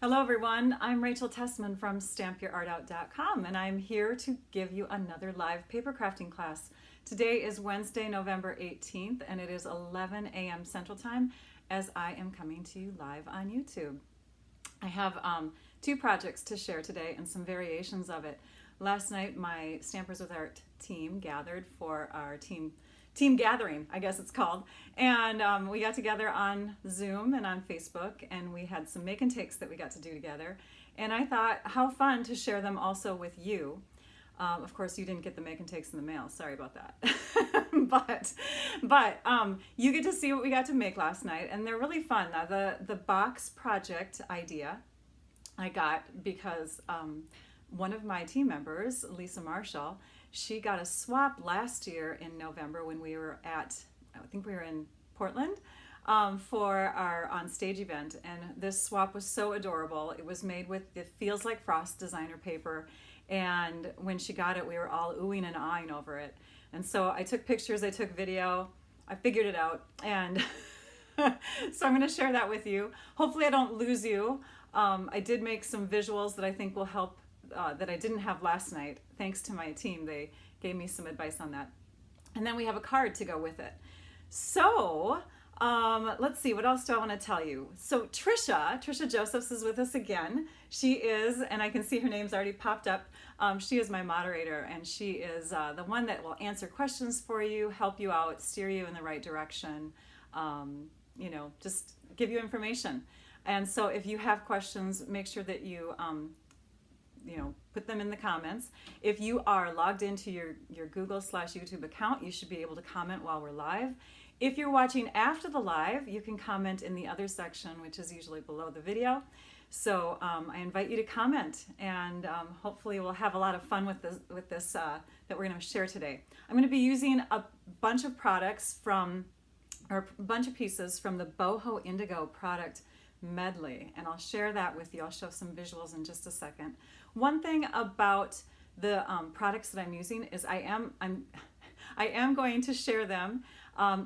Hello everyone, I'm Rachel Tessman from StampYourArtOut.com and I'm here to give you another live paper crafting class. Today is Wednesday, November 18th and it is 11 a.m. Central Time as I am coming to you live on YouTube. I have two projects to share today and some variations of it. Last night my Stampers with Art team gathered for our team gathering, I guess it's called. And we got together on Zoom and on Facebook, and we had some make and takes that we got to do together. And I thought, how fun to share them also with you. Of course, you didn't get the make and takes in the mail. Sorry about that. but you get to see what we got to make last night, and they're really fun. Now, the box project idea I got because one of my team members, Lisa Marshall, she got a swap last year in November when we were at, I think we were in Portland for our on stage event, and this swap was so adorable. It was made with the Feels Like Frost designer paper, and when she got it we were all oohing and ahhing over it. And so I took pictures, I took video, I figured it out, and so I'm going to share that with you. Hopefully I don't lose you. I did make some visuals that I think will help that I didn't have last night. Thanks to my team, they gave me some advice on that. And then we have a card to go with it. So let's see, what else do I want to tell you? So Trisha Josephs is with us again. She is, and I can see her name's already popped up. She is my moderator, and she is the one that will answer questions for you, help you out, steer you in the right direction, you know, just give you information. And so if you have questions, make sure that you put them in the comments. If you are logged into your Google/YouTube account, you should be able to comment while we're live. If you're watching after the live, you can comment in the other section, which is usually below the video. So I invite you to comment, and hopefully we'll have a lot of fun with this that we're going to share today. I'm going to be using a bunch of products or a bunch of pieces from the Boho Indigo Product Medley, and I'll share that with you. I'll show some visuals in just a second. One thing about the products that I'm using is I am going to share them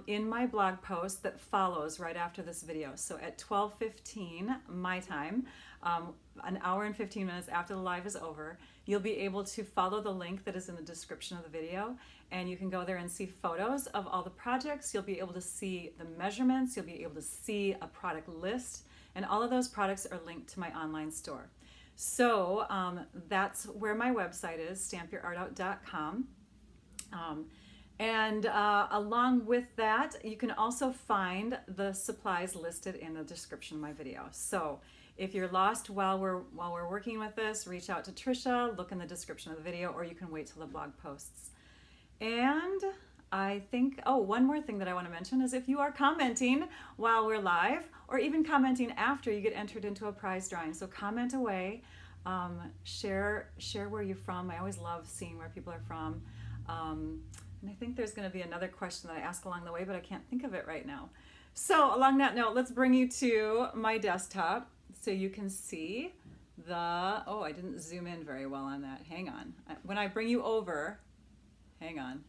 in my blog post that follows right after this video. So at 12:15 my time, an hour and 15 minutes after the live is over, you'll be able to follow the link that is in the description of the video, and you can go there and see photos of all the projects. You'll be able to see the measurements, you'll be able to see a product list, and all of those products are linked to my online store. So that's where my website is, StampYourArtOut.com. And along with that, you can also find the supplies listed in the description of my video. So if you're lost while we're working with this, reach out to Trisha, look in the description of the video, or you can wait till the blog posts. And I think, oh, one more thing that I want to mention is if you are commenting while we're live, or even commenting after, you get entered into a prize drawing. So comment away, share where you're from. I always love seeing where people are from. And I think there's going to be another question that I ask along the way, but I can't think of it right now. So along that note, let's bring you to my desktop so you can see oh, I didn't zoom in very well on that. Hang on. When I bring you over, hang on.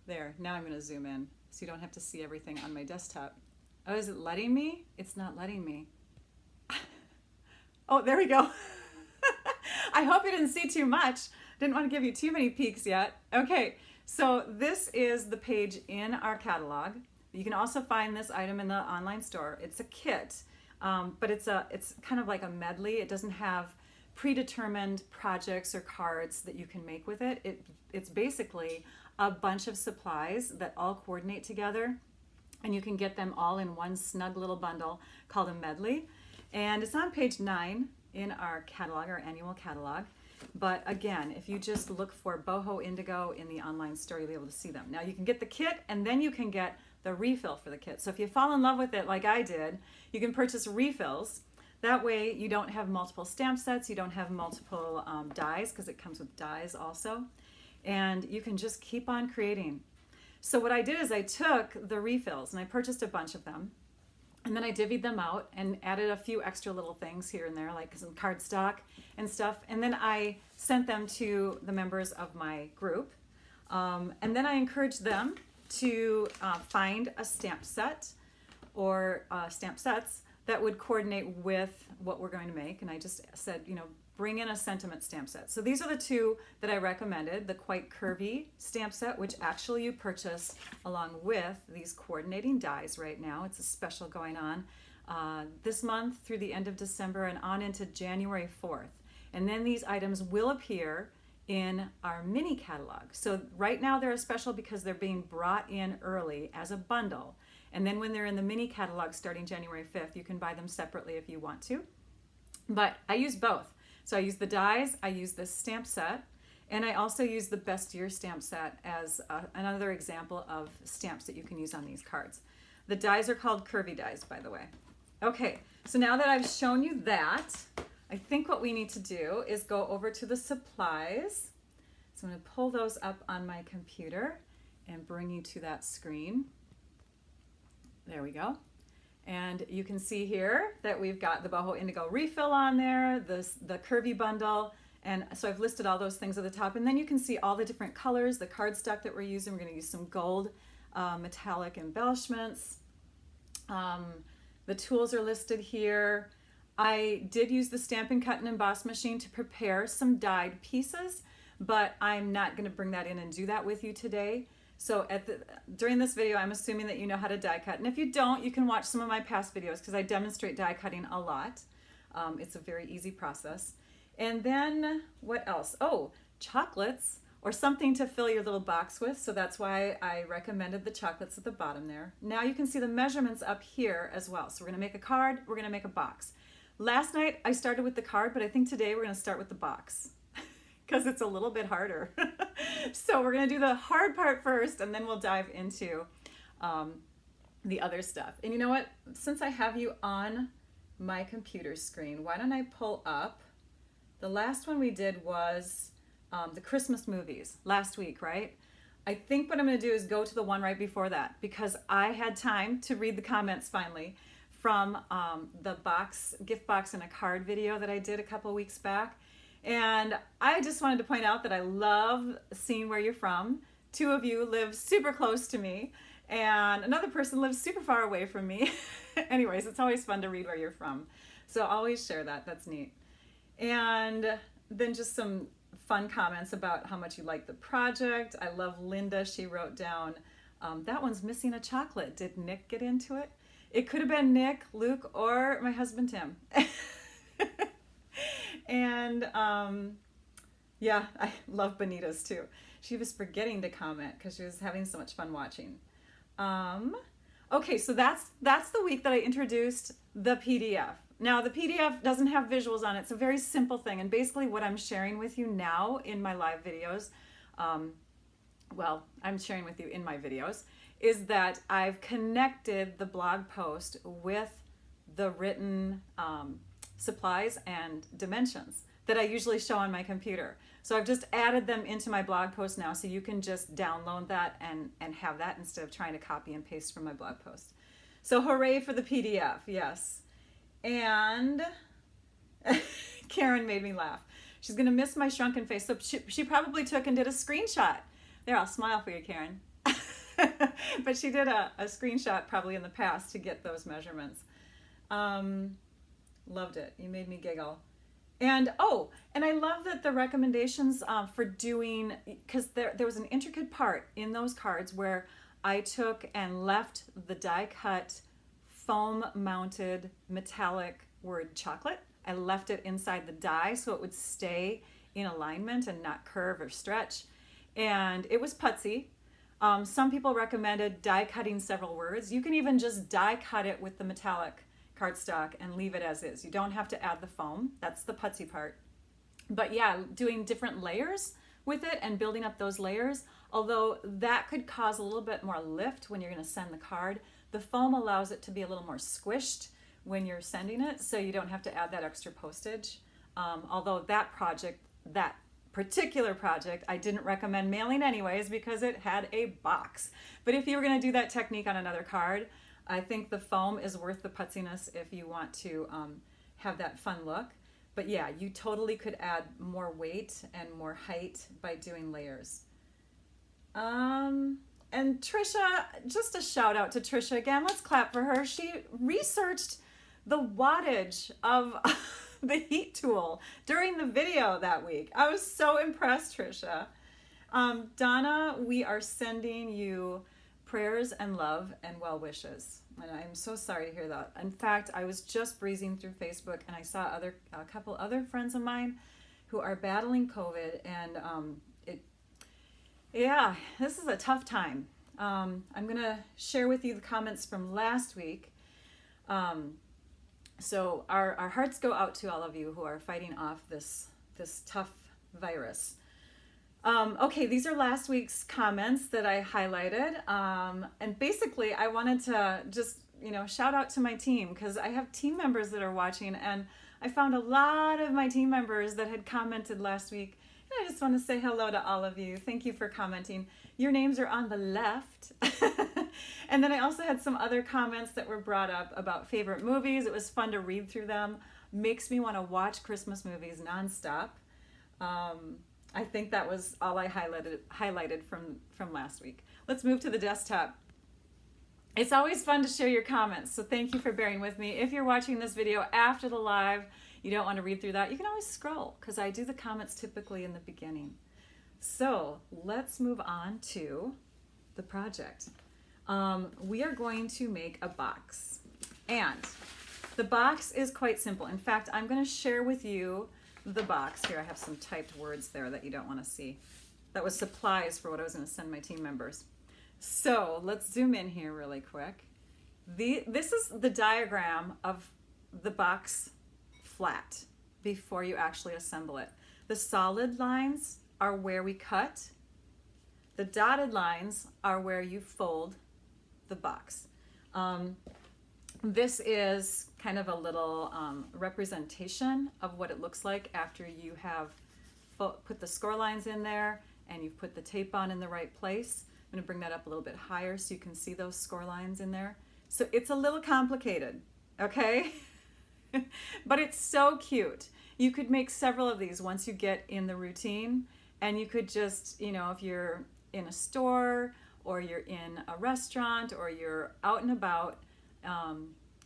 There, now I'm going to zoom in so you don't have to see everything on my desktop. Oh, is it letting me? It's not letting me. Oh, there we go. I hope you didn't see too much. Didn't want to give you too many peeks yet. Okay, so this is the page in our catalog. You can also find this item in the online store. It's a kit, but it's kind of like a medley. It doesn't have predetermined projects or cards that you can make with it. It's basically a bunch of supplies that all coordinate together, and you can get them all in one snug little bundle called a medley. And it's on page 9 in our catalog, our annual catalog. But again, if you just look for Boho Indigo in the online store, you'll be able to see them. Now you can get the kit, and then you can get the refill for the kit. So if you fall in love with it like I did, you can purchase refills. That way you don't have multiple stamp sets, you don't have multiple dies, because it comes with dies also. And you can just keep on creating. So what I did is I took the refills and I purchased a bunch of them, and then I divvied them out and added a few extra little things here and there, like some cardstock and stuff. And then I sent them to the members of my group. And then I encouraged them to find a stamp set or stamp sets that would coordinate with what we're going to make. And I just said, you know, bring in a sentiment stamp set. So these are the two that I recommended, the Quite Curvy stamp set, which actually you purchase along with these coordinating dies right now. It's a special going on this month through the end of December and on into January 4th. And then these items will appear in our mini catalog. So right now they're a special because they're being brought in early as a bundle. And then when they're in the mini catalog starting January 5th, you can buy them separately if you want to. But I use both. So I use the dies, I use this stamp set, and I also use the Best Year stamp set as another example of stamps that you can use on these cards. The dies are called Curvy Dies, by the way. Okay, so now that I've shown you that, I think what we need to do is go over to the supplies. So I'm going to pull those up on my computer and bring you to that screen. There we go. And you can see here that we've got the Boho Indigo refill on there, the Curvy bundle, and so I've listed all those things at the top. And then you can see all the different colors, the cardstock that we're using. We're going to use some gold metallic embellishments. The tools are listed here. I did use the Stampin' Cut and Emboss machine to prepare some dyed pieces, but I'm not going to bring that in and do that with you today. So during this video, I'm assuming that you know how to die cut. And if you don't, you can watch some of my past videos because I demonstrate die cutting a lot. It's a very easy process. And then what else? Oh, chocolates or something to fill your little box with. So that's why I recommended the chocolates at the bottom there. Now you can see the measurements up here as well. So we're going to make a card. We're going to make a box. Last night I started with the card, but I think today we're going to start with the box because it's a little bit harder. So we're going to do the hard part first, and then we'll dive into the other stuff. And you know what? Since I have you on my computer screen, why don't I pull up, the last one we did was the Christmas movies last week, right? I think what I'm going to do is go to the one right before that because I had time to read the comments finally from the gift box and a card video that I did a couple of weeks back. And I just wanted to point out that I love seeing where you're from. Two of you live super close to me, and another person lives super far away from me. Anyways, it's always fun to read where you're from. So I'll always share that. That's neat. And then just some fun comments about how much you like the project. I love Linda. She wrote down, that one's missing a chocolate. Did Nick get into it? It could have been Nick, Luke, or my husband, Tim. And yeah, I love Benita's too. She was forgetting to comment because she was having so much fun watching. Okay, so that's the week that I introduced the PDF. Now the PDF doesn't have visuals on it. It's a very simple thing. And basically what I'm sharing with you now in my live videos, well, I'm sharing with you in my videos, is that I've connected the blog post with the written supplies and dimensions that I usually show on my computer. So I've just added them into my blog post now, so you can just download that and have that instead of trying to copy and paste from my blog post. So hooray for the PDF, yes. And Karen made me laugh. She's gonna miss my shrunken face. So she probably took and did a screenshot. There, I'll smile for you, Karen. But she did a screenshot probably in the past to get those measurements. Loved it. You made me giggle. And oh, and I love that the recommendations for doing, because there was an intricate part in those cards where I took and left the die cut foam mounted metallic word chocolate. I left it inside the die so it would stay in alignment and not curve or stretch. And it was putsy. Some people recommended die cutting several words. You can even just die cut it with the metallic cardstock and leave it as is. You don't have to add the foam. That's the putsy part. But yeah, doing different layers with it and building up those layers, although that could cause a little bit more lift when you're going to send the card, the foam allows it to be a little more squished when you're sending it, so you don't have to add that extra postage. Although that particular project, I didn't recommend mailing anyways because it had a box. But if you were going to do that technique on another card, I think the foam is worth the putziness if you want to have that fun look. But yeah, you totally could add more weight and more height by doing layers. And Trisha, just a shout out to Trisha again. Let's clap for her. She researched the wattage of the heat tool during the video that week. I was so impressed, Trisha. Donna, we are sending you prayers and love and well wishes. And I'm so sorry to hear that. In fact, I was just breezing through Facebook and I saw a couple other friends of mine who are battling COVID, and this is a tough time. I'm gonna share with you the comments from last week. So our hearts go out to all of you who are fighting off this tough virus. Okay, these are last week's comments that I highlighted. And basically I wanted to just, shout out to my team, because I have team members that are watching, and I found a lot of my team members that had commented last week. And I just want to say hello to all of you. Thank you for commenting. Your names are on the left. And then I also had some other comments that were brought up about favorite movies. It was fun to read through them. Makes me want to watch Christmas movies nonstop. I think that was all I highlighted from last week. Let's move to the desktop. It's always fun to share your comments, so thank you for bearing with me. If you're watching this video after the live, you don't want to read through that, you can always scroll, because I do the comments typically in the beginning. So let's move on to the project. We are going to make a box, and the box is quite simple. In fact, I'm going to share with you the box. Here, I have some typed words there that you don't want to see. That was supplies for what I was going to send my team members. So let's zoom in here really quick. This is the diagram of the box flat before you actually assemble it. The solid lines are where we cut. The dotted lines are where you fold the box. This is kind of a little representation of what it looks like after you have put the score lines in there and you've put the tape on in the right place. I'm going to bring that up a little bit higher so you can see those score lines in there. So it's a little complicated, okay? But it's so cute. You could make several of these once you get in the routine, and you could just, if you're in a store or you're in a restaurant or you're out and about,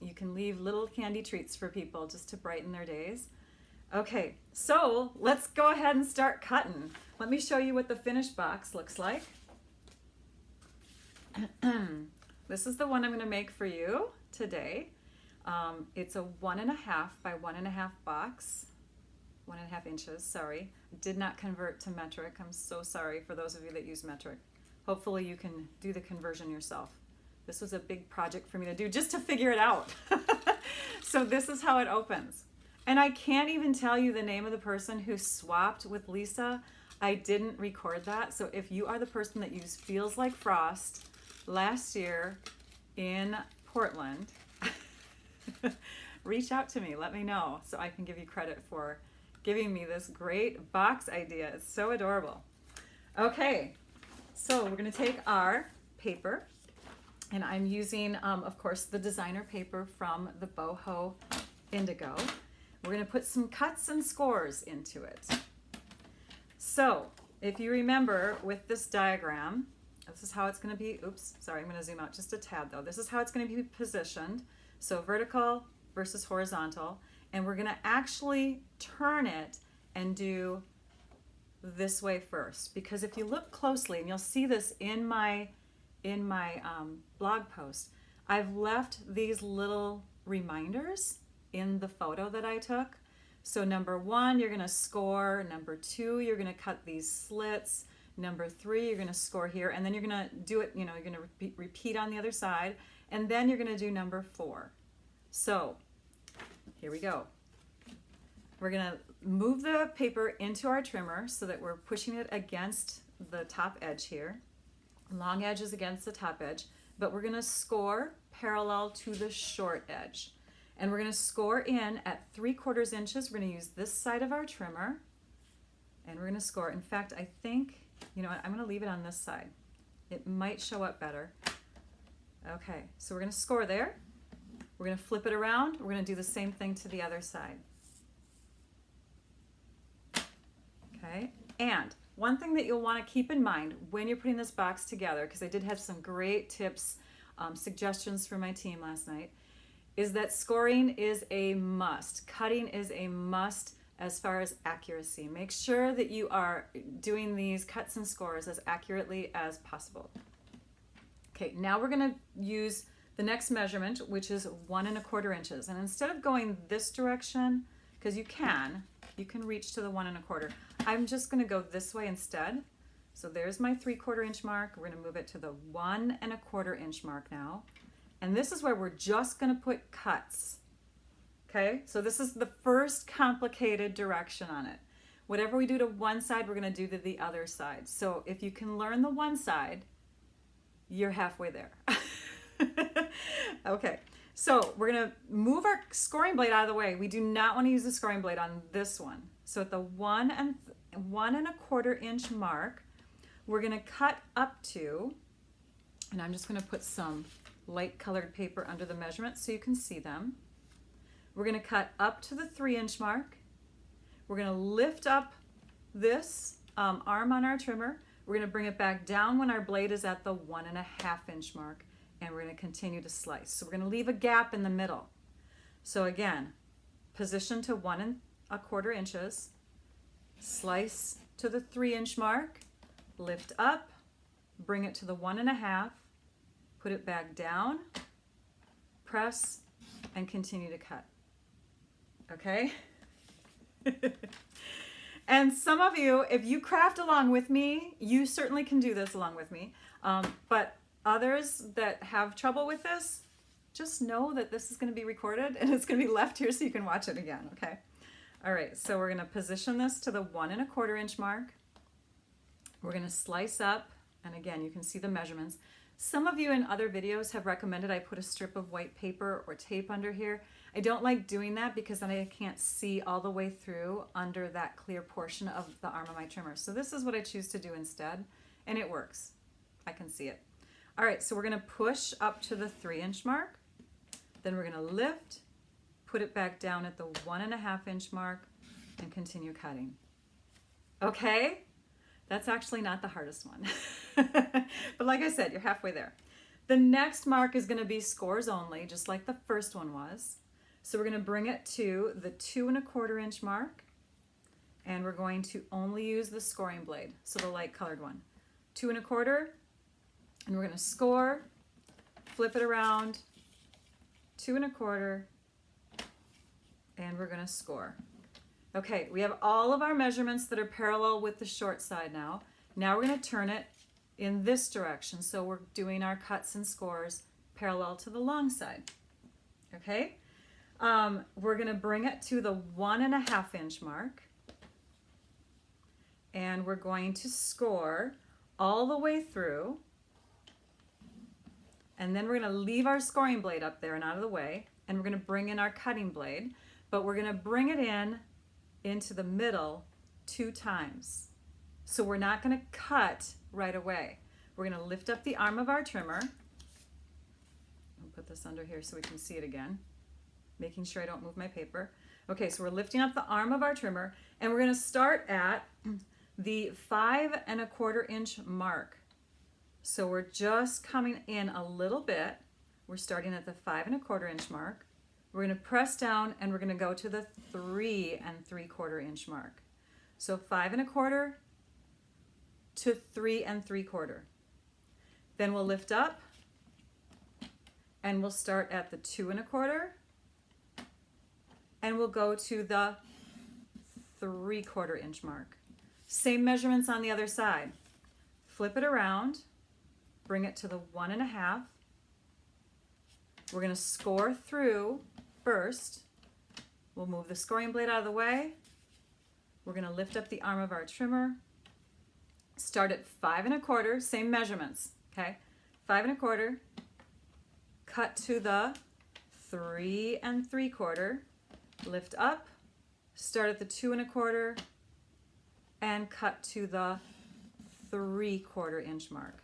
you can leave little candy treats for people just to brighten their days. Okay, so let's go ahead and start cutting. Let me show you what the finished box looks like. This is the one I'm going to make for you today. It's a 1.5 by 1.5 box, 1.5 inches, sorry. Did not convert to metric. I'm so sorry for those of you that use metric. Hopefully you can do the conversion yourself. This was a big project for me to do just to figure it out. So this is how it opens. And I can't even tell you the name of the person who swapped with Lisa. I didn't record that. So if you are the person that used Feels Like Frost last year in Portland, reach out to me, let me know so I can give you credit for giving me this great box idea. It's so adorable. Okay, so we're going to take our paper, and I'm using, of course, the designer paper from the Boho Indigo. We're going to put some cuts and scores into it. So if you remember with this diagram, this is how it's going to be. Oops, sorry, I'm going to zoom out just a tad though. This is how it's going to be positioned. So vertical versus horizontal. And we're going to actually turn it and do this way first. Because if you look closely, and you'll see this in my blog post, I've left these little reminders in the photo that I took. So number 1, you're going to score. Number 2, you're going to cut these slits. Number 3, you're going to score here, and then you're going to do it, you're going to repeat on the other side, and then you're going to do number 4. So here we go. We're going to move the paper into our trimmer so that we're pushing it against the top edge here. Long edge is against the top edge, but we're going to score parallel to the short edge. And we're going to score in at 3/4 inches. We're going to use this side of our trimmer, and we're going to score. In fact, I think, you know what, I'm going to leave it on this side. It might show up better. Okay, so we're going to score there. We're going to flip it around. We're going to do the same thing to the other side. Okay, and one thing that you'll want to keep in mind when you're putting this box together, because I did have some great tips, suggestions from my team last night, is that scoring is a must. Cutting is a must as far as accuracy. Make sure that you are doing these cuts and scores as accurately as possible. Okay, now we're gonna use the next measurement, which is 1 1/4 inches. And instead of going this direction, because you can reach to the 1 1/4. I'm just gonna go this way instead. So there's my 3/4 inch mark. We're gonna move it to the 1 1/4 inch mark now. And this is where we're just gonna put cuts. Okay, so this is the first complicated direction on it. Whatever we do to one side, we're gonna do to the other side. So if you can learn the one side, you're halfway there. Okay, so we're gonna move our scoring blade out of the way. We do not wanna use the scoring blade on this one. So at the 1 1/4 inch mark, we're gonna cut up to, and I'm just gonna put some light colored paper under the measurements so you can see them. We're gonna cut up to the 3 inch mark. We're gonna lift up this arm on our trimmer. We're gonna bring it back down when our blade is at the 1 1/2 inch mark, and we're gonna continue to slice. So we're gonna leave a gap in the middle. So again, position to 1 1/4 inches, slice to the 3 inch mark, lift up, bring it to the 1 1/2, put it back down, press, and continue to cut. Okay? And some of you, if you craft along with me, you certainly can do this along with me. But others that have trouble with this, just know that this is going to be recorded and it's going to be left here so you can watch it again, okay? All right, so we're going to position this to the 1 1/4 inch mark. We're going to slice up, and again, you can see the measurements. Some of you in other videos have recommended I put a strip of white paper or tape under here. I don't like doing that because then I can't see all the way through under that clear portion of the arm of my trimmer. So this is what I choose to do instead, and it works. I can see it. All right, so we're gonna push up to the 3 inch mark. Then we're gonna lift, put it back down at the 1 1/2 inch mark, and continue cutting. Okay? That's actually not the hardest one. But like I said, you're halfway there. The next mark is gonna be scores only, just like the first one was. So we're gonna bring it to the 2 1/4 inch mark, and we're going to only use the scoring blade, so the light colored one. 2 1/4, and we're gonna score, flip it around, 2 1/4, and we're gonna score. Okay, we have all of our measurements that are parallel with the short side now. Now we're going to turn it in this direction. So we're doing our cuts and scores parallel to the long side. Okay, we're going to bring it to the 1 1/2 inch mark. And we're going to score all the way through. And then we're going to leave our scoring blade up there and out of the way. And we're going to bring in our cutting blade. But we're going to bring it into the middle 2 times. So we're not going to cut right away. We're going to lift up the arm of our trimmer. I'll put this under here so we can see it again, making sure I don't move my paper. Okay, so we're lifting up the arm of our trimmer, and we're going to start at the 5 1/4 inch mark. So we're just coming in a little bit. We're starting at the 5 1/4 inch mark. We're going to press down, and we're going to go to the 3 3/4 inch mark. So 5 1/4 to 3 3/4. Then we'll lift up, and we'll start at the 2 1/4, and we'll go to the 3/4 inch mark. Same measurements on the other side. Flip it around, bring it to the 1 1/2. We're going to score through first. We'll move the scoring blade out of the way. We're going to lift up the arm of our trimmer. Start at 5 1/4, same measurements, okay? 5 1/4, cut to the 3 3/4, lift up, start at the 2 1/4, and cut to the 3/4 inch mark.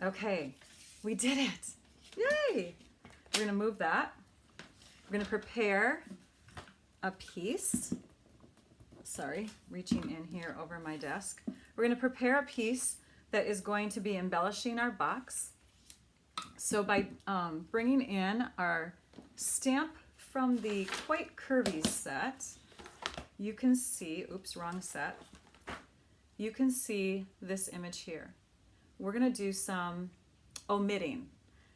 Okay, we did it. Yay! We're going to move that. We're going to prepare a piece. Sorry, reaching in here over my desk. We're going to prepare a piece that is going to be embellishing our box. So by bringing in our stamp from the Quite Curvy set, you can see, oops, wrong set. You can see this image here. We're gonna do some omitting,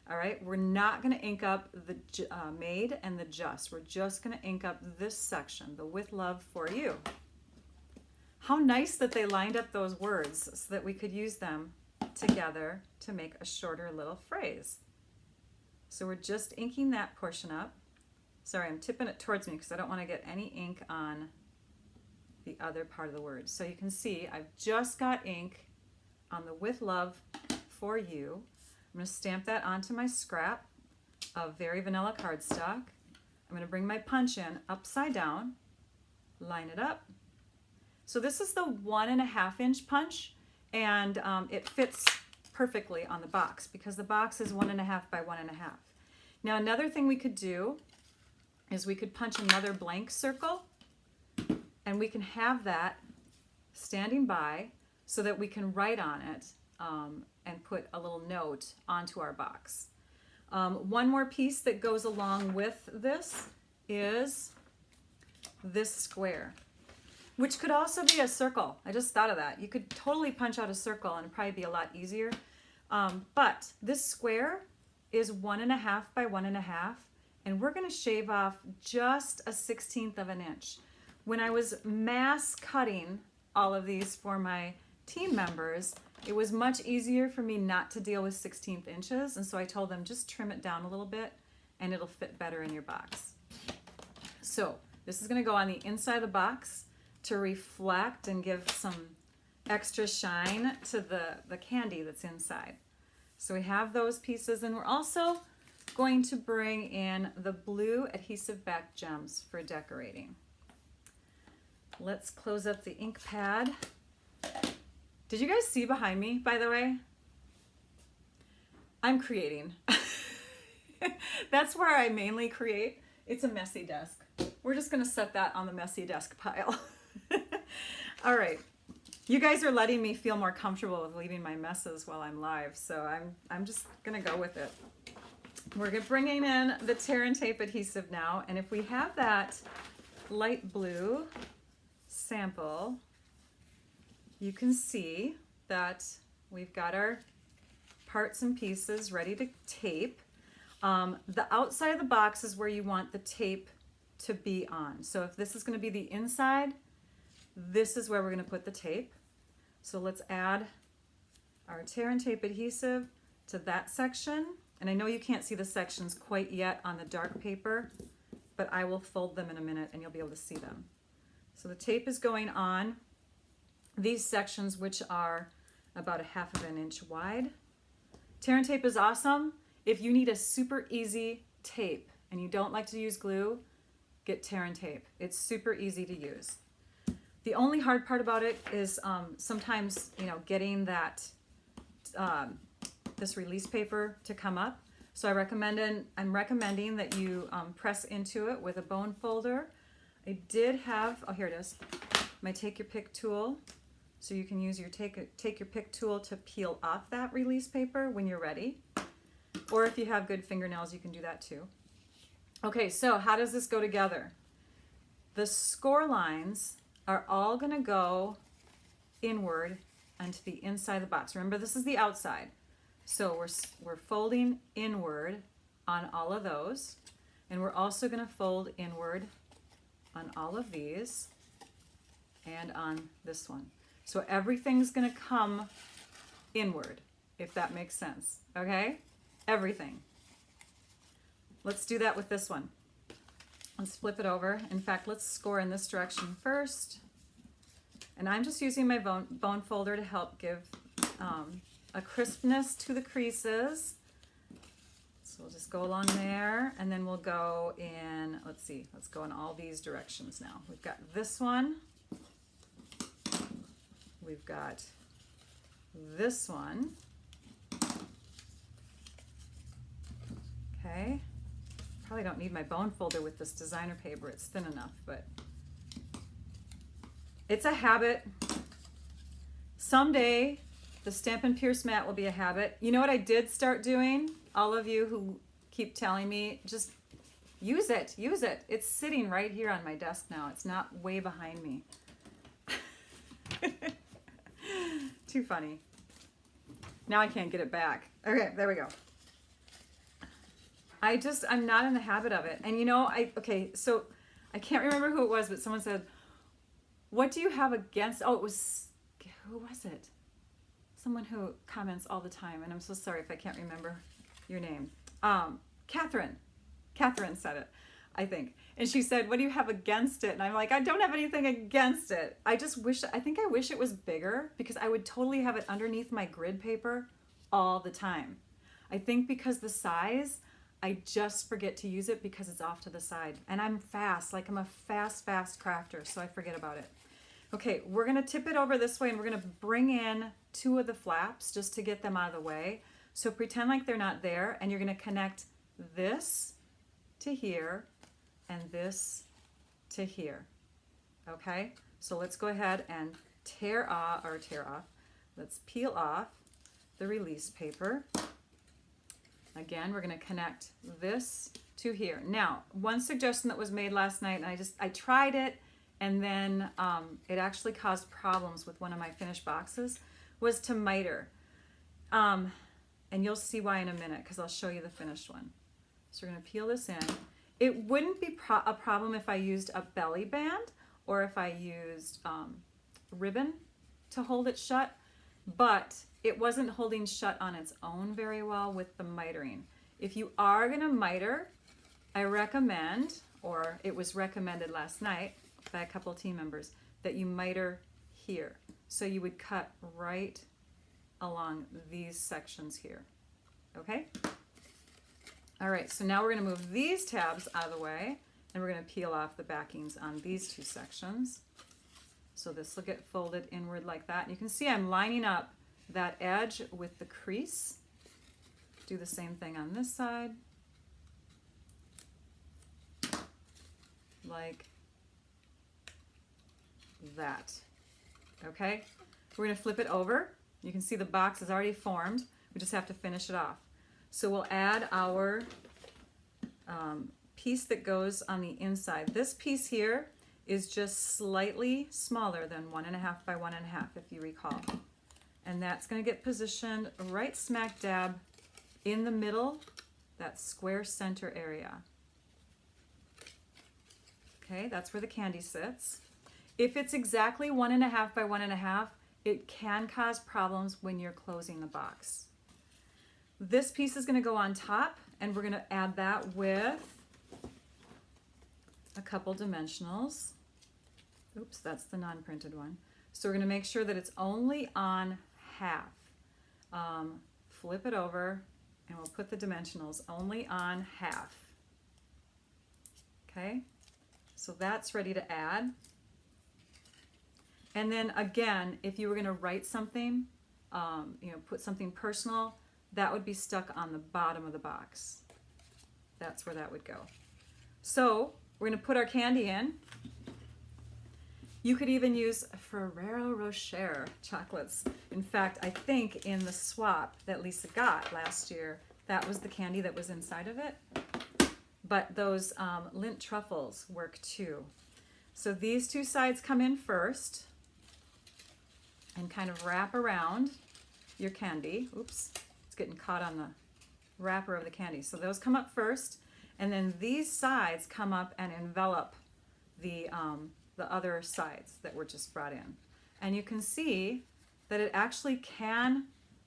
all right? We're not gonna ink up the made and the just. We're just gonna ink up this section, the with love for you. How nice that they lined up those words so that we could use them together to make a shorter little phrase. So we're just inking that portion up. Sorry, I'm tipping it towards me because I don't want to get any ink on the other part of the word. So you can see I've just got ink on the with love for you. I'm going to stamp that onto my scrap of very vanilla cardstock. I'm going to bring my punch in upside down, line it up. So this is the 1.5 inch punch, and it fits perfectly on the box because the box is 1.5 by 1.5. Now another thing we could do is we could punch another blank circle, and we can have that standing by so that we can write on it and put a little note onto our box. One more piece that goes along with this is this square, which could also be a circle. I just thought of that. You could totally punch out a circle and it'd probably be a lot easier. But this square is 1.5 by 1.5, and we're gonna shave off just a 1/16 of an inch. When I was mass cutting all of these for my team members, it was much easier for me not to deal with 1/16 inches, and so I told them just trim it down a little bit and it'll fit better in your box. So this is gonna go on the inside of the box to reflect and give some extra shine to the candy that's inside. So we have those pieces, and we're also going to bring in the blue adhesive back gems for decorating. Let's close up the ink pad. Did you guys see behind me, by the way? I'm creating. That's where I mainly create. It's a messy desk. We're just gonna set that on the messy desk pile. All right, you guys are letting me feel more comfortable with leaving my messes while I'm live, so I'm just gonna go with it. We're bringing in the tear and tape adhesive now, and if we have that light blue sample, you can see that we've got our parts and pieces ready to tape. The outside of the box is where you want the tape to be on. So if this is going to be the inside, this is where we're going to put the tape. So let's add our tear and tape adhesive to that section. And I know you can't see the sections quite yet on the dark paper, but I will fold them in a minute and you'll be able to see them. So the tape is going on these sections, which are about 1/2 inch wide. Tear and tape is awesome. If you need a super easy tape and you don't like to use glue, get tear and tape. It's super easy to use. The only hard part about it is sometimes, getting that this release paper to come up. So I'm recommending that you press into it with a bone folder. I did have, oh, here it is, my Take Your Pick tool. So you can use your Take Your Pick tool to peel off that release paper when you're ready. Or if you have good fingernails, you can do that too. Okay, so how does this go together? The score lines are all gonna go inward onto the inside of the box. Remember, this is the outside. So we're folding inward on all of those. And we're also gonna fold inward on all of these and on this one. So everything's gonna come inward, if that makes sense, okay? Everything. Let's do that with this one. Let's flip it over. In fact, let's score in this direction first. And I'm just using my bone folder to help give a crispness to the creases. So we'll just go along there, and then we'll go in, let's go in all these directions now. We've got this one. We've got this one. Okay. Probably don't need my bone folder with this designer paper. It's thin enough, but it's a habit. Someday the Stampin' Pierce mat will be a habit. You know what I did start doing? all of you who keep telling me, just use it, use it. It's sitting right here on my desk now. It's not way behind me. Too funny. Now I can't get it back. Okay, there we go. I'm not in the habit of it. And you know, so I can't remember who it was, but someone said, what do you have against, who was it? Someone who comments all the time, and I'm so sorry if I can't remember your name. Catherine said it, I think. And she said, what do you have against it? And I'm like, I don't have anything against it. I wish it was bigger, because I would totally have it underneath my grid paper all the time. I think because the size, I just forget to use it because it's off to the side. And I'm fast, like I'm a fast crafter, so I forget about it. Okay, we're gonna tip it over this way, and we're gonna bring in 2 of the flaps just to get them out of the way. So pretend like they're not there, and you're gonna connect this to here and this to here. Okay, so let's go ahead and let's peel off the release paper. Again, we're gonna connect this to here. Now, one suggestion that was made last night, and I tried it, and then it actually caused problems with one of my finished boxes, was to miter. And you'll see why in a minute, because I'll show you the finished one. So we're going to peel this in. It wouldn't be a problem if I used a belly band or if I used ribbon to hold it shut, but it wasn't holding shut on its own very well with the mitering. If you are going to miter, I recommend, or it was recommended last night by a couple team members, that you miter here. So you would cut right along these sections here. Okay? All right, so now we're going to move these tabs out of the way, and we're going to peel off the backings on these 2 sections. So this will get folded inward like that. And you can see I'm lining up that edge with the crease. Do the same thing on this side. Like that. Okay? We're going to flip it over. You can see the box is already formed. We just have to finish it off. So we'll add our piece that goes on the inside. This piece here is just slightly smaller than 1.5 by 1.5, if you recall. And that's going to get positioned right smack dab in the middle, that square center area. Okay, that's where the candy sits. If it's exactly 1.5 by 1.5, it can cause problems when you're closing the box. This piece is going to go on top, and we're going to add that with a couple dimensionals. Oops, that's the non-printed one. So we're going to make sure that it's only on half. Flip it over, and we'll put the dimensionals only on half. Okay, so that's ready to add. And then again, if you were going to write something, put something personal, that would be stuck on the bottom of the box. That's where that would go. So we're going to put our candy in. You could even use Ferrero Rocher chocolates. In fact, I think in the swap that Lisa got last year, that was the candy that was inside of it. But those Lindt truffles work too. So these 2 sides come in first and kind of wrap around your candy. Oops, it's getting caught on the wrapper of the candy. So those come up first, and then these sides come up and envelop the other sides that were just brought in. And you can see that it actually can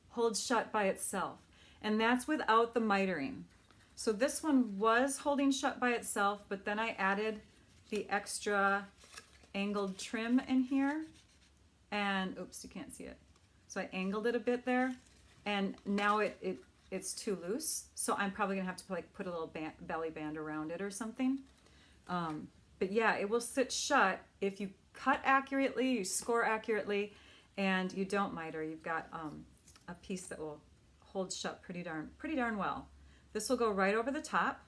hold shut by itself, and that's without the mitering. So this one was holding shut by itself, but then I added the extra angled trim in here, and oops, you can't see it. So I angled it a bit there, and now it's too loose. So I'm probably gonna have to put a little belly band around it or something. But yeah, it will sit shut if you cut accurately, you score accurately, and you don't miter. You've got a piece that will hold shut pretty darn well. This will go right over the top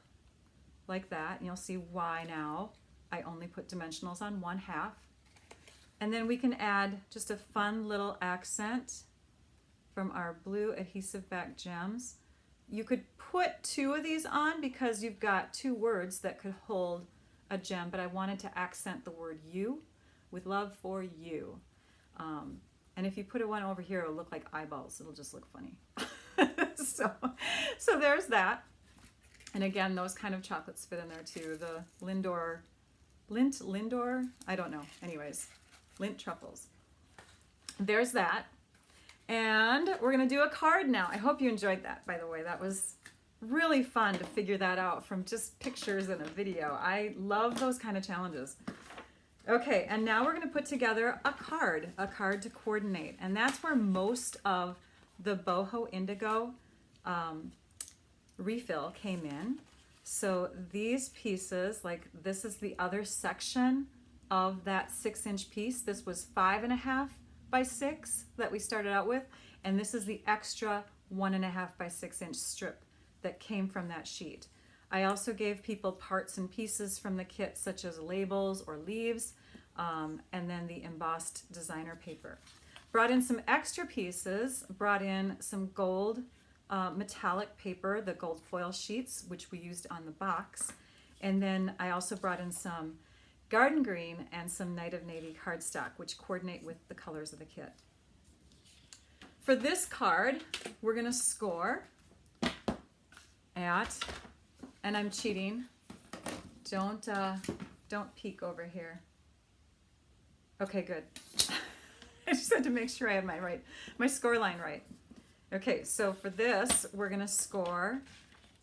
like that, and you'll see why now I only put dimensionals on 1/2. And then we can add just a fun little accent from our blue adhesive back gems you could put 2 of these on because you've got 2 words that could hold a gem, but I wanted to accent the word you with love for you. And if you put one over here, it'll look like eyeballs. It'll just look funny. So there's that. And again, those kind of chocolates fit in there too. The Lindor, I don't know. Anyways, Lindt truffles. There's that. And we're going to do a card now. I hope you enjoyed that, by the way. That was really fun to figure that out from just pictures and a video. I love those kind of challenges. Okay, and now we're going to put together a card to coordinate. And that's where most of the Boho Indigo refill came in. So these pieces, like this is the other section of that 6-inch piece. This was 5.5 by 6 that we started out with, and this is the extra 1.5 by 6-inch strip that came from that sheet. I also gave people parts and pieces from the kit, such as labels or leaves, and then the embossed designer paper. Brought in some extra pieces, brought in some gold metallic paper, the gold foil sheets, which we used on the box. And then I also brought in some garden green and some Night of Navy cardstock, which coordinate with the colors of the kit. For this card, we're going to score at, and I'm cheating, don't peek over here. Okay, good. I just had to make sure I had my score line right. Okay, so for this, we're going to score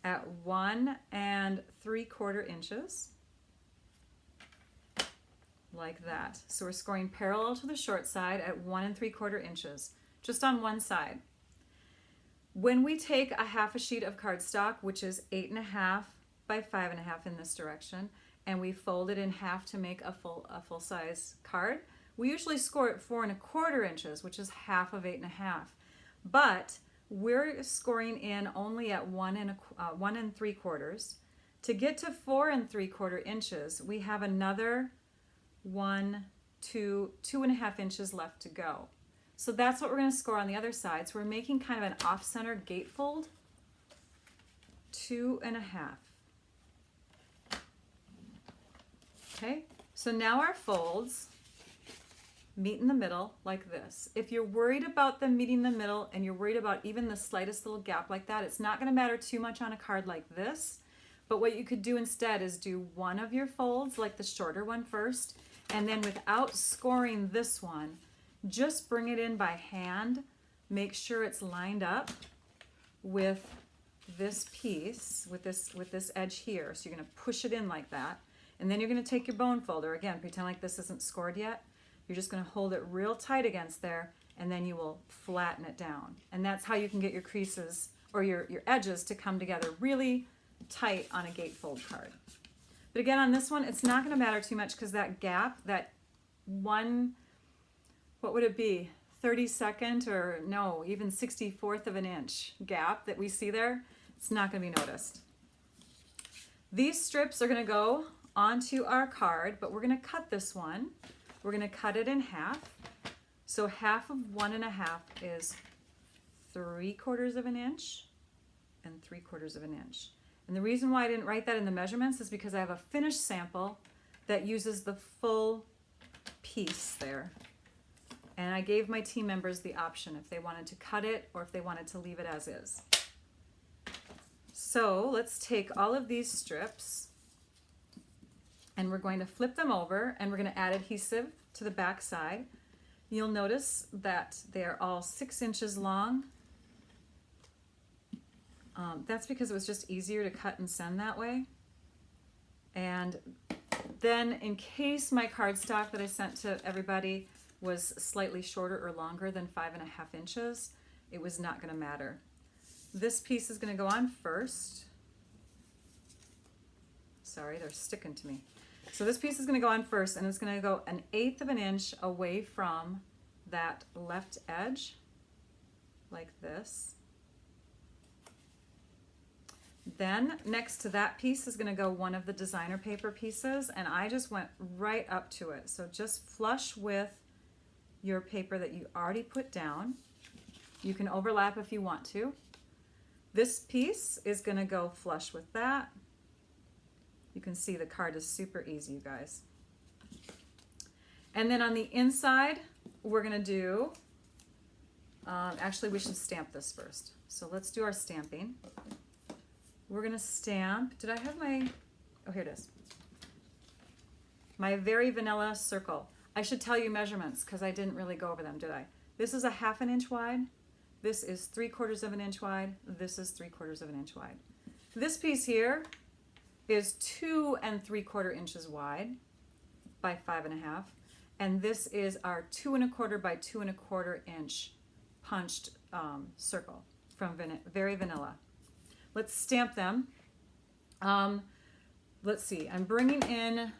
at 1 3/4 inches. Like that. So we're scoring parallel to the short side at 1 3/4 inches, just on one side. When we take a half a sheet of cardstock, which is 8.5 by 5.5 in this direction, and we fold it in half to make a full size card, we usually score at 4 1/4 inches, which is half of 8.5. But we're scoring in only at 1 3/4. To get to 4 3/4 inches, we have another 2.5 inches left to go. So that's what we're going to score on the other side. So we're making kind of an off-center gatefold, 2.5. Okay, so now our folds meet in the middle like this. If you're worried about them meeting the middle and you're worried about even the slightest little gap like that, it's not going to matter too much on a card like this. But what you could do instead is do one of your folds, like the shorter one first, and then without scoring this one, just bring it in by hand. Make sure it's lined up with this piece, with this edge here. So you're going to push it in like that. And then you're going to take your bone folder. Again, pretend like this isn't scored yet. You're just going to hold it real tight against there, and then you will flatten it down. And that's how you can get your creases or your edges to come together really tight on a gatefold card. But again, on this one, it's not going to matter too much because that gap, that one, what would it be, 32nd or no, even 64th of an inch gap that we see there, it's not going to be noticed. These strips are going to go onto our card, but we're going to cut this one. We're going to cut it in half. So half of 1.5 is 3/4 of an inch and 3/4 of an inch. And the reason why I didn't write that in the measurements is because I have a finished sample that uses the full piece there. And I gave my team members the option if they wanted to cut it or if they wanted to leave it as is. So let's take all of these strips and we're going to flip them over and we're going to add adhesive to the back side. You'll notice that they are all 6 inches long. That's because it was just easier to cut and send that way. And then in case my cardstock that I sent to everybody was slightly shorter or longer than 5.5 inches, it was not going to matter. This piece is going to go on first. Sorry, they're sticking to me. So this piece is going to go on first, and it's going to go 1/8 of an inch away from that left edge, like this. Then next to that piece is going to go one of the designer paper pieces, and I just went right up to it. So just flush with your paper that you already put down. You can overlap if you want to, This piece is going to go flush with that. You can see the card is super easy, you guys. And then on the inside, we're going to do, actually we should stamp this first. So let's do our stamping. We're going to stamp, did I have my, oh here it is. My Very Vanilla circle. I should tell you measurements because I didn't really go over them, did I? This is a 1/2 inch wide. This is 3/4 inch wide. This is 3/4 inch wide. This piece here is 2 3/4 inches wide by 5.5. And this is our 2 1/4 by 2 1/4 inch punched circle from Very Vanilla. Let's stamp them. Let's see, I'm bringing in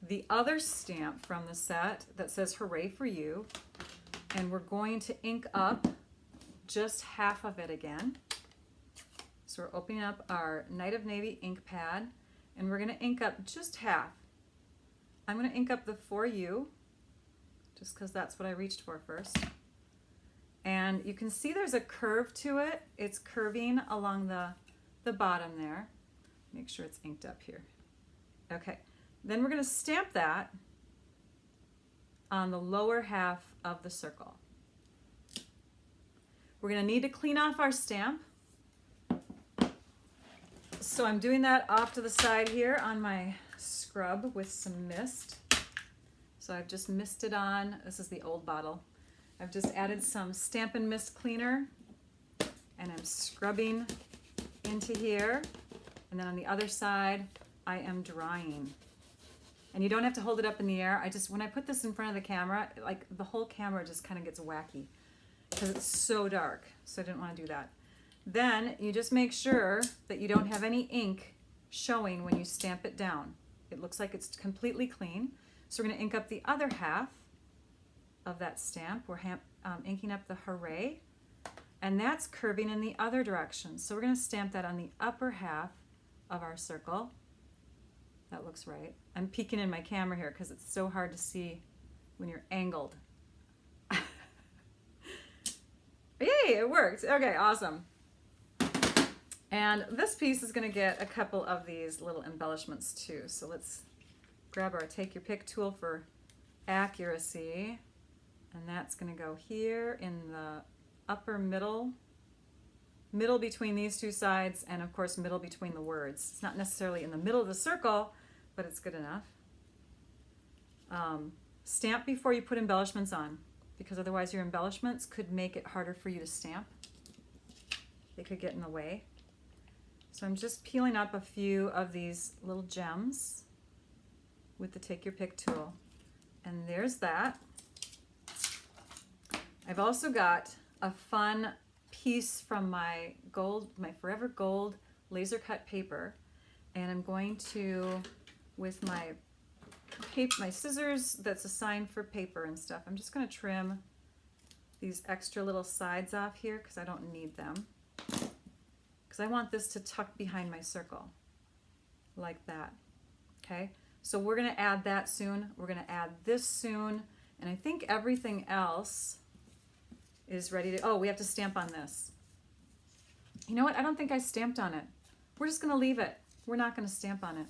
the other stamp from the set that says Hooray for You. And we're going to ink up just half of it again. So we're opening up our Night of Navy ink pad and we're going to ink up just half. I'm going to ink up the For You just because that's what I reached for first. And you can see there's a curve to it. It's curving along the bottom there. Make sure it's inked up here. Okay. Then we're going to stamp that on the lower half of the circle. We're going to need to clean off our stamp. So I'm doing that off to the side here on my scrub with some mist. So I've just misted on, this is the old bottle. I've just added some Stampin' Mist cleaner and I'm scrubbing into here. And then on the other side, I am drying. And you don't have to hold it up in the air. When I put this in front of the camera, like the whole camera just kind of gets wacky because it's so dark. So I didn't want to do that. Then you just make sure that you don't have any ink showing when you stamp it down. It looks like it's completely clean. So we're going to ink up the other half of that stamp. We're inking up the Hooray, and that's curving in the other direction. So we're going to stamp that on the upper half of our circle. That looks right. I'm peeking in my camera here because it's so hard to see when you're angled. Yay, it worked. Okay, awesome. And this piece is going to get a couple of these little embellishments too. So let's grab our Take Your Pick tool for accuracy. And that's going to go here in the upper middle between these two sides, and of course middle between the words. It's not necessarily in the middle of the circle, but it's good enough. Stamp before you put embellishments on, because otherwise your embellishments could make it harder for you to stamp. They could get in the way. So I'm just peeling up a few of these little gems with the Take Your Pick tool. And there's that. I've also got a fun piece from my Forever Gold laser cut paper, and I'm going to, with my scissors that's assigned for paper and stuff, I'm just going to trim these extra little sides off here because I don't need them, because I want this to tuck behind my circle like that. Okay, so we're going to add that soon. We're going to add this soon, and I think everything else is ready to, oh, we have to stamp on this. You know what? I don't think I stamped on it. We're just going to leave it. We're not going to stamp on it.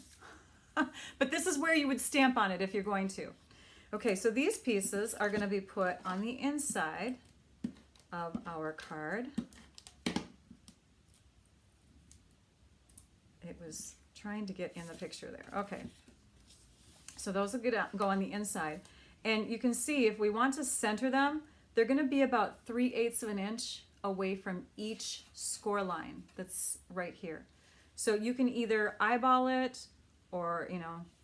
But this is where you would stamp on it if you're going to. Okay, so these pieces are going to be put on the inside of our card. It was trying to get in the picture there. Okay, so those will go on the inside. And you can see if we want to center them, they're going to be about 3/8 of an inch away from each score line that's right here. So you can either eyeball it, or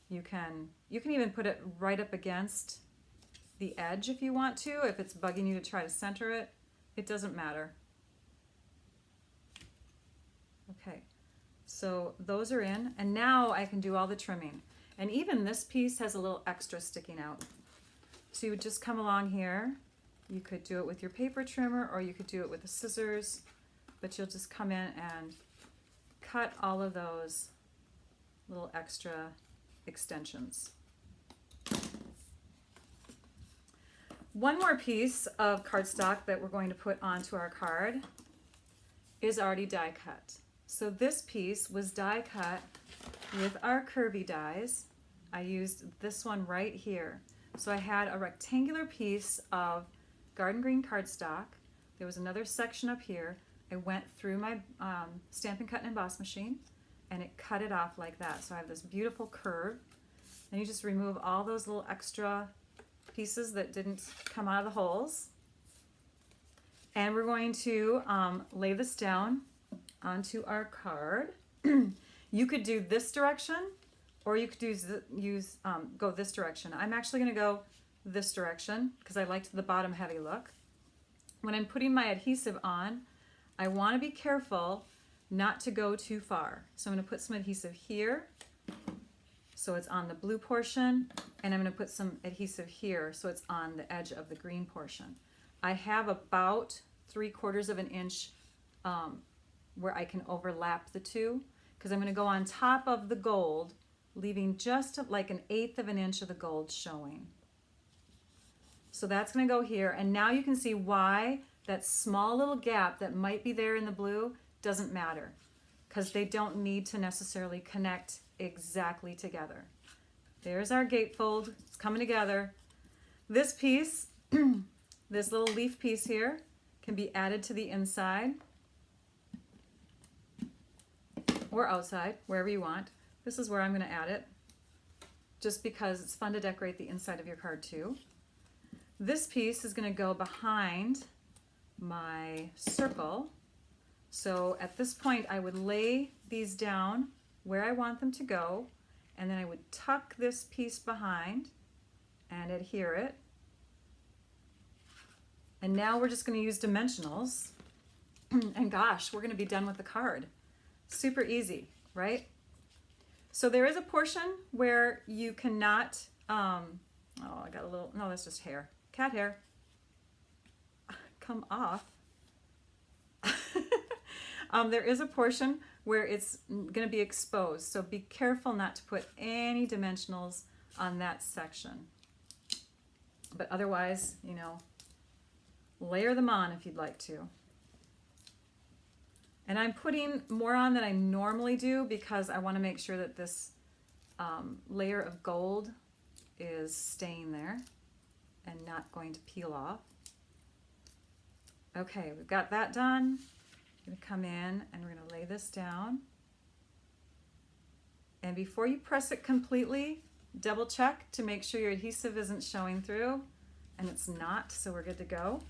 you can even put it right up against the edge if you want to. If it's bugging you to try to center it, it doesn't matter. Okay, so those are in, and now I can do all the trimming. And even this piece has a little extra sticking out. So you would just come along here. You could do it with your paper trimmer, or you could do it with the scissors, but you'll just come in and cut all of those little extra extensions. One more piece of cardstock that we're going to put onto our card is already die cut. So this piece was die cut with our Curvy Dies. I used this one right here. So I had a rectangular piece of garden green cardstock. There was another section up here. I went through my Stampin' Cut and Emboss machine and it cut it off like that. So I have this beautiful curve. And you just remove all those little extra pieces that didn't come out of the holes. And we're going to lay this down onto our card. You could do this direction, or you could go this direction. I'm actually going to go this direction because I liked the bottom heavy look. When I'm putting my adhesive on, I want to be careful not to go too far. So I'm going to put some adhesive here, so it's on the blue portion, and I'm going to put some adhesive here, so it's on the edge of the green portion. I have about 3/4 of an inch where I can overlap the two, because I'm going to go on top of the gold, leaving just like 1/8 of an inch of the gold showing. So that's going to go here, and now you can see why that small little gap that might be there in the blue doesn't matter, because they don't need to necessarily connect exactly together. There's our gatefold. It's coming together. This piece, this little leaf piece here, can be added to the inside or outside, wherever you want. This is where I'm going to add it, just because it's fun to decorate the inside of your card too. This piece is going to go behind my circle. So at this point I would lay these down where I want them to go, and then I would tuck this piece behind and adhere it. And now we're just going to use dimensionals, and gosh, we're going to be done with the card. Super easy, right? So there is a portion where you cannot, oh, I got a little, no, that's just hair, cat hair, come off. There is a portion where it's going to be exposed, so be careful not to put any dimensionals on that section. But otherwise, you know, layer them on if you'd like to. And I'm putting more on than I normally do because I want to make sure that this layer of gold is staying there and not going to peel off. Okay, we've got that done. I'm going to come in and we're going to lay this down. And before you press it completely, double check to make sure your adhesive isn't showing through, and it's not, so we're good to go.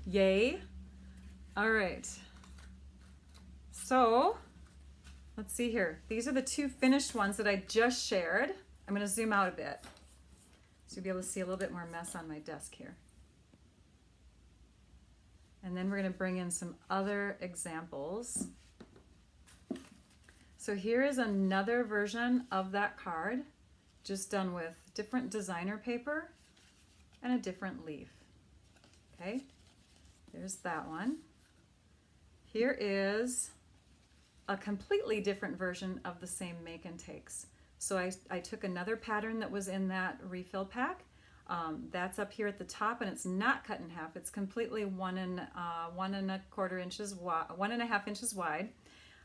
Yay. All right. So let's see here. These are the two finished ones that I just shared. I'm going to zoom out a bit so you'll be able to see a little bit more mess on my desk here. And then we're going to bring in some other examples. So here is another version of that card, just done with different designer paper and a different leaf. Okay, there's that one. Here is a completely different version of the same make and takes. So I took another pattern that was in that refill pack. That's up here at the top, and it's not cut in half. It's completely 1.25 inches wide, 1.5 inches wide.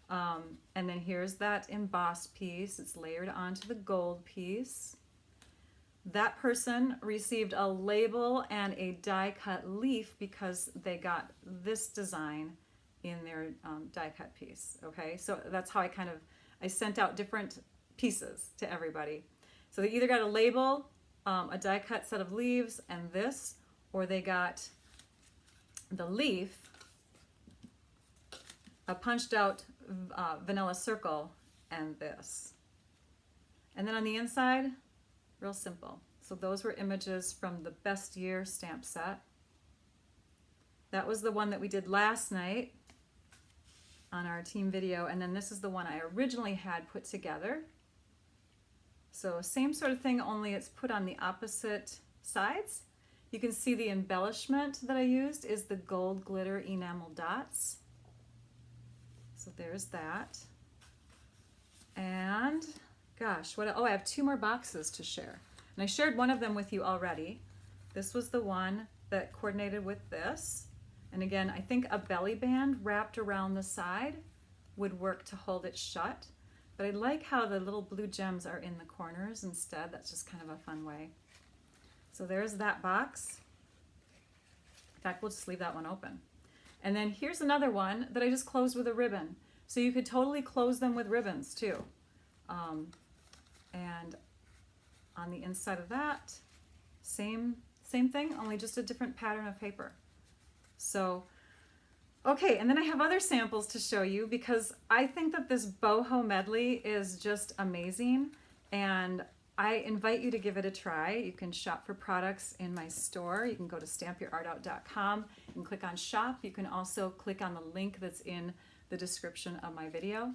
And then here's that embossed piece. It's layered onto the gold piece. That person received a label and a die cut leaf because they got this design in their die cut piece. Okay, so that's how I sent out different pieces to everybody. So they either got a label, a die cut set of leaves and this, or they got the leaf, a punched out vanilla circle, and this. And then on the inside, real simple. So those were images from the Best Year stamp set. That was the one that we did last night on our team video, and then this is the one I originally had put together. So same sort of thing, only it's put on the opposite sides. You can see the embellishment that I used is the gold glitter enamel dots. So there's that. And gosh, I have 2 more boxes to share. And I shared one of them with you already. This was the one that coordinated with this. And again, I think a belly band wrapped around the side would work to hold it shut. But I like how the little blue gems are in the corners instead. That's just kind of a fun way. So there's that box. In fact, we'll just leave that one open. And then here's another one that I just closed with a ribbon. So you could totally close them with ribbons too. And on the inside of that, same thing, only just a different pattern of paper. So, okay, and then I have other samples to show you because I think that this boho medley is just amazing, and I invite you to give it a try. You can shop for products in my store. You can go to stampyourartout.com and click on shop. You can also click on the link that's in the description of my video.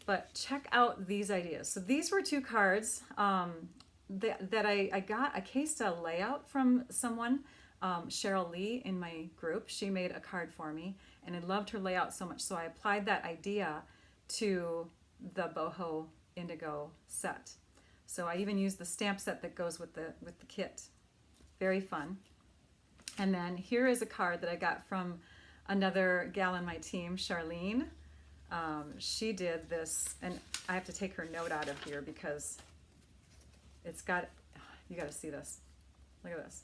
But check out these ideas. So these were two cards that I got a case style layout from someone, Cheryl Lee in my group. She made a card for me and I loved her layout so much. So I applied that idea to the Boho Indigo set. So I even used the stamp set that goes with the kit. Very fun. And then here is a card that I got from another gal on my team, Charlene. She did this, and I have to take her note out of here because it's got, you got to see this. Look at this.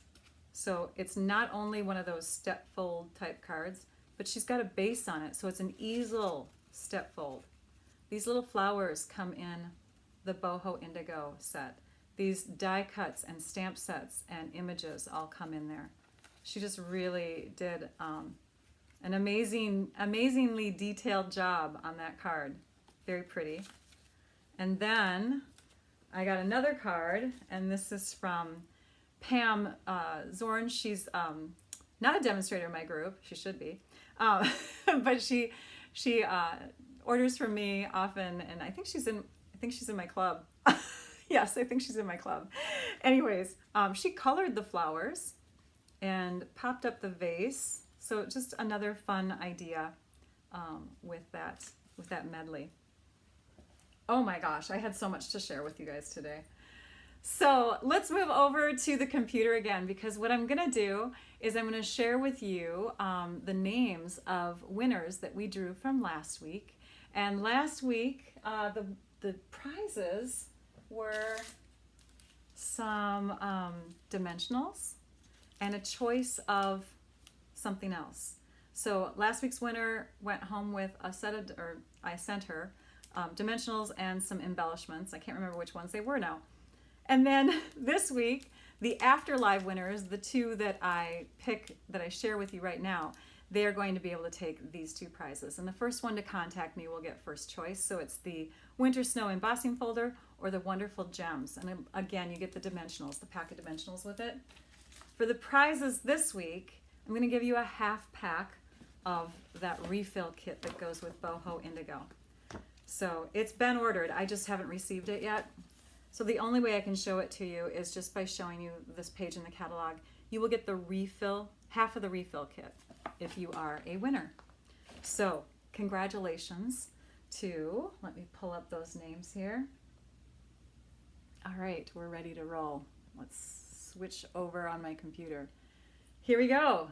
So it's not only one of those step fold type cards, but she's got a base on it. So it's an easel step fold. These little flowers come in the Boho Indigo set. These die cuts and stamp sets and images all come in there. She just really did an amazingly detailed job on that card. Very pretty. And then I got another card, and this is from Pam Zorn. She's not a demonstrator in my group. She should be. But she orders from me often, and I think she's in my club. Yes, I think she's in my club. Anyways, she colored the flowers and popped up the vase. So just another fun idea with that medley. Oh my gosh, I had so much to share with you guys today. So let's move over to the computer again, because what I'm gonna do is I'm gonna share with you the names of winners that we drew from last week. And last week, the prizes were some dimensionals and a choice of something else. So last week's winner went home with a set of, or I sent her dimensionals and some embellishments. I can't remember which ones they were now. And then this week, the Afterlive winners, the two that I pick, that I share with you right now, they are going to be able to take these two prizes. And the first one to contact me will get first choice. So it's the Winter Snow embossing folder or the Wonderful Gems. And again, you get the dimensionals, the pack of dimensionals with it. For the prizes this week, I'm going to give you a half pack of that refill kit that goes with Boho Indigo. So it's been ordered. I just haven't received it yet. So the only way I can show it to you is just by showing you this page in the catalog. You will get the refill, half of the refill kit, if you are a winner. So congratulations to, let me pull up those names here. All right, we're ready to roll. Let's switch over on my computer. Here we go.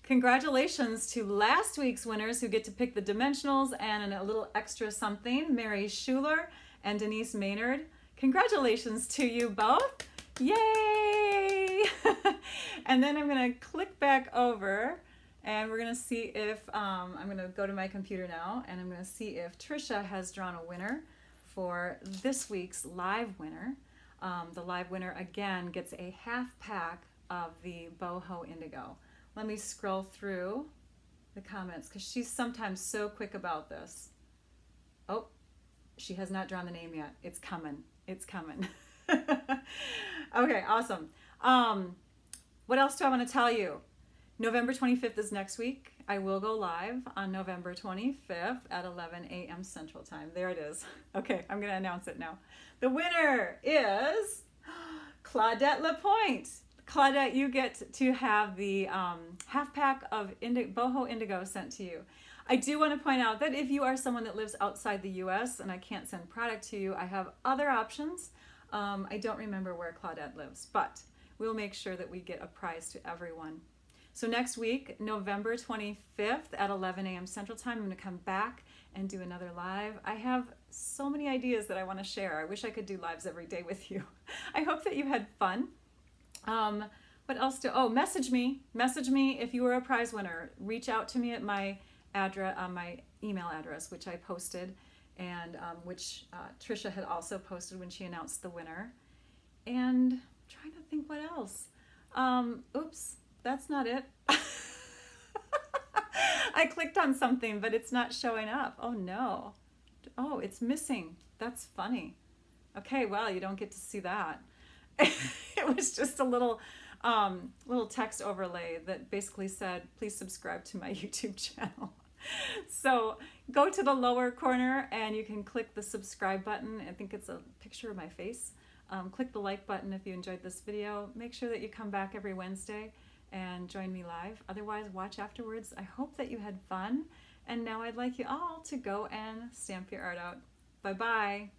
Congratulations to last week's winners who get to pick the dimensionals and a little extra something, Mary Schuler and Denise Maynard. Congratulations to you both. Yay! And then I'm going to click back over and we're going to see if, I'm going to go to my computer now and I'm going to see if Trisha has drawn a winner for this week's live winner. The live winner again gets a half pack of the Boho Indigo. Let me scroll through the comments because she's sometimes so quick about this. Oh, she has not drawn the name yet. It's coming. It's coming. Okay, awesome. What else do I want to tell you? November 25th is next week. I will go live on November 25th at 11 a.m. Central Time. There it is. Okay, I'm going to announce it now. The winner is Claudette Lapointe. Claudette, you get to have the half pack of Boho Indigo sent to you. I do want to point out that if you are someone that lives outside the U.S. and I can't send product to you, I have other options. I don't remember where Claudette lives, but we'll make sure that we get a prize to everyone. So next week, November 25th at 11 a.m. Central Time, I'm going to come back and do another live. I have so many ideas that I want to share. I wish I could do lives every day with you. I hope that you had fun. What else message me if you were a prize winner. Reach out to me at my address, my email address, which I posted, and which Trisha had also posted when she announced the winner. And I'm trying to think what else. Oops, that's not it. I clicked on something, but it's not showing up. Oh no. Oh, it's missing. That's funny. Okay, well, you don't get to see that. It was just a little text overlay that basically said, please subscribe to my YouTube channel. So go to the lower corner and you can click the subscribe button. I think it's a picture of my face. Click the like button if you enjoyed this video. Make sure that you come back every Wednesday and join me live. Otherwise, watch afterwards. I hope that you had fun. And now I'd like you all to go and stamp your art out. Bye-bye.